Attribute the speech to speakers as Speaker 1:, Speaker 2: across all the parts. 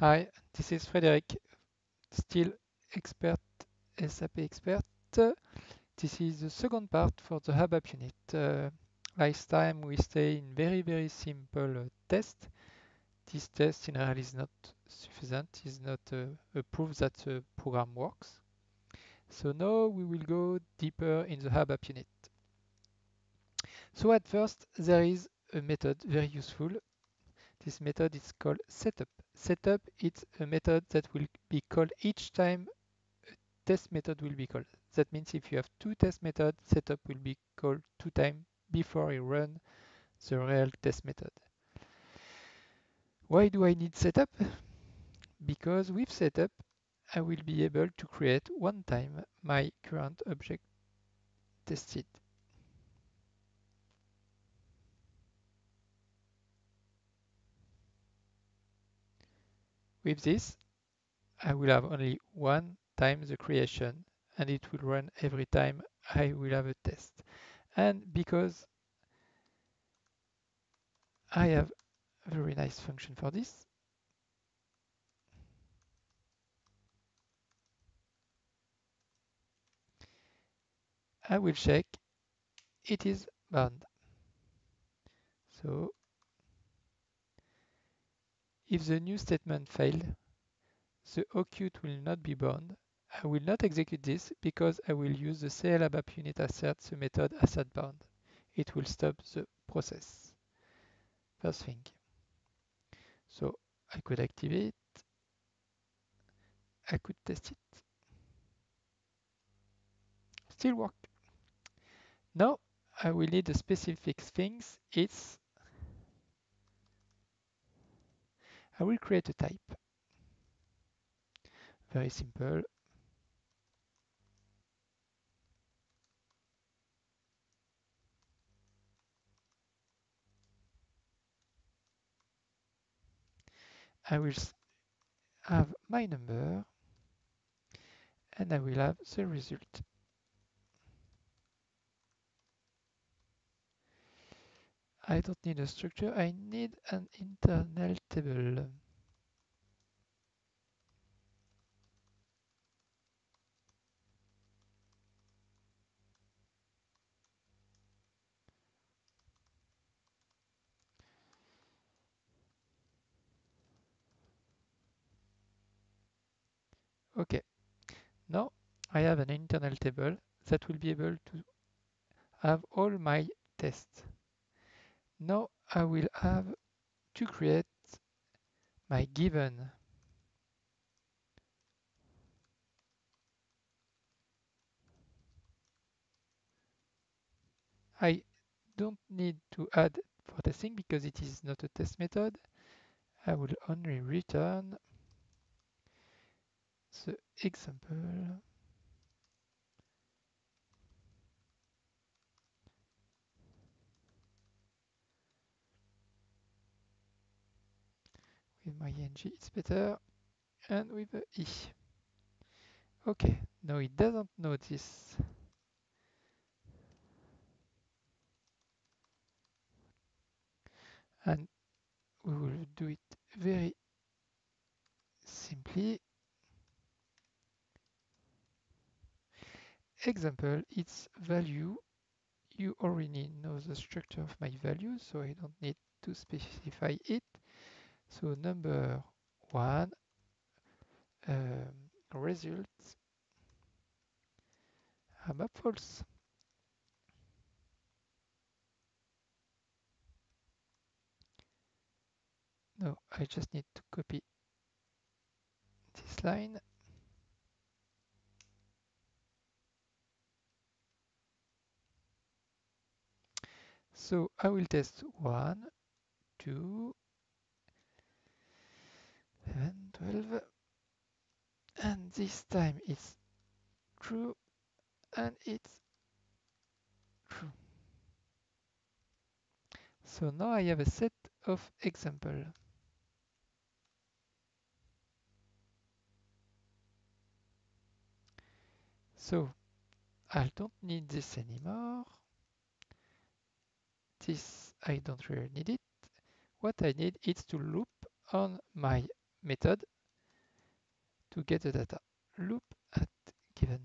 Speaker 1: Hi, this is Frederic, still expert, SAP expert. This is the second part for the ABAP unit. Last time we stay in very simple test. This test in reality is not sufficient, is not a proof that the program works. So now we will go deeper in the ABAP unit. So at first there is a method very useful. This method is called setup. Setup is a method that will be called each time test method will be called. That means if you have two test methods, setup will be called two times before you run the real test method. Why do I need setup? Because with setup, I will be able to create one time my current object tested. With this, I will have only one time the creation and it will run every time I will have a test. And because I have a very nice function for this, I will check it is bound. So if the new statement failed, the OQt will not be bound. I will not execute this because I will use the CLABAP unit assert the method assert bound. It will stop the process. First thing. So I could activate, I could test it. Still work. Now I will need a specific things. It's I will create a type. Very simple. I will have my number and I will have the result. I don't need a structure, I need an internal table. Okay, now I have an internal table that will be able to have all my tests. Now I will have to create my given. I don't need to add for testing because it is not a test method. I will only return the example with my ing, it's better, and with a e. Okay, now it doesn't know this. And we will do it very simply. Example, its value. You already know the structure of my value, so I don't need to specify it. So number one, results ABAP false. No, I just need to copy this line. So I will test 1, 2, 11, 12, and this time it's true and it's true. So now I have a set of example. So I don't need this anymore. This I don't really need it. What I need is to loop on my method to get the data. Loop at given.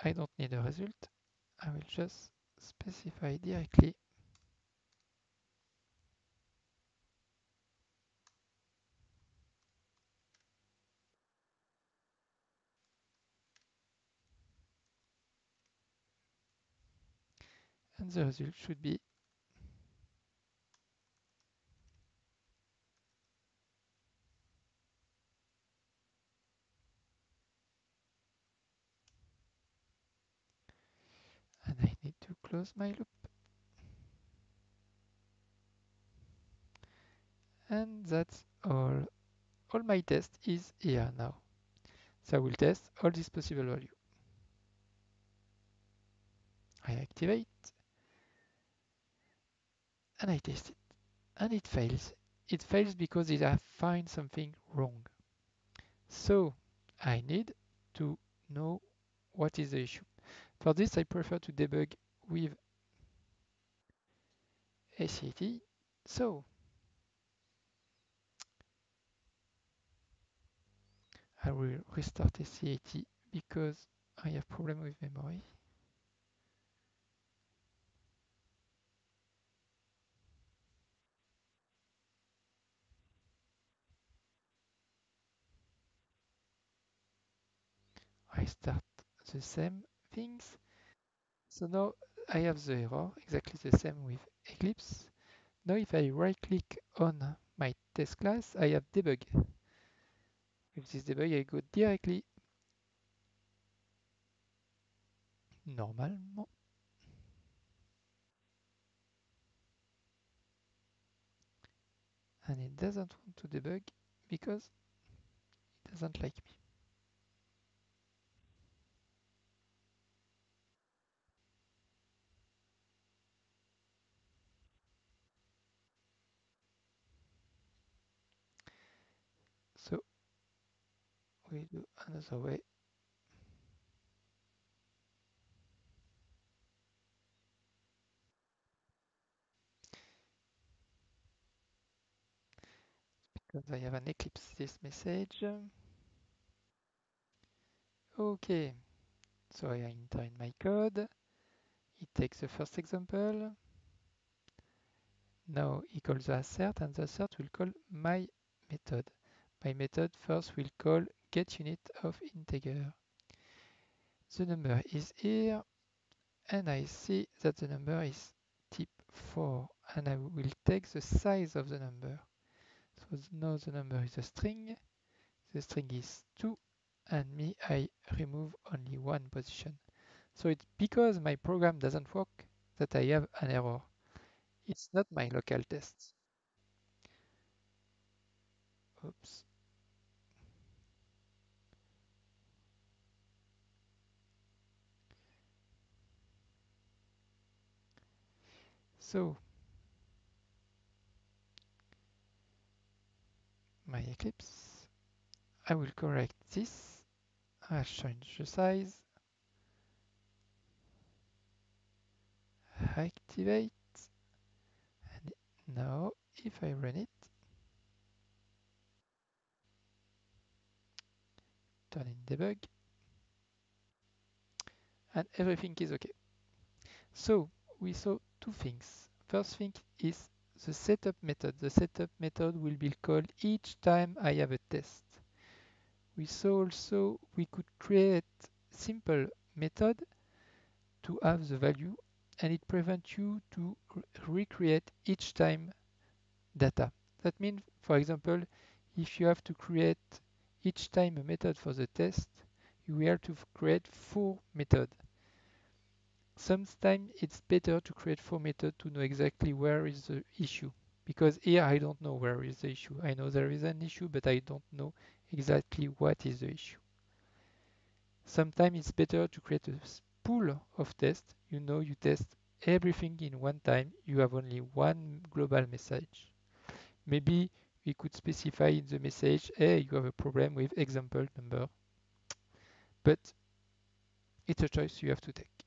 Speaker 1: I don't need a result. I will just specify directly and the result should be and I need to close my loop. And that's all. All my test is here now. So I will test all these possible values. I activate and I test it. And it fails. It fails because it I find something wrong. So I need to know what is the issue. For this, I prefer to debug with SCAT. So I will restart SCAT because I have problem with memory. I start the same things. So now I have the error, exactly the same with Eclipse. Now if I right click on my test class, I have debug. With this debug, I go directly normalement. And it doesn't want to debug because it doesn't like me. So we do another way. Because I have an Eclipse this message. Okay, so I enter in my code. It takes the first example. Now he calls the assert and the assert will call my method. My method first will call getUnit of integer. The number is here and I see that the number is type 4 and I will take the size of the number. So now the number is a string. The string is 2 and me I remove only one position. So it's because my program doesn't work that I have an error. It's not my local test. Oops. So my Eclipse, I will correct this. I'll change the size. Activate. And now if I run it, turn in debug, and everything is okay. So we saw two things. First thing is the setup method. The setup method will be called each time I have a test. We saw also we could create simple method to have the value and it prevents you to recreate each time data. That means, for example, if you have to create each time a method for the test, you will have to create 4 methods. Sometimes it's better to create 4 methods to know exactly where is the issue. Because here I don't know where is the issue. I know there is an issue, but I don't know exactly what is the issue. Sometimes it's better to create a pool of tests. You know you test everything in one time, you have only one global message. Maybe we could specify in the message, hey, you have a problem with example number, but it's a choice you have to take.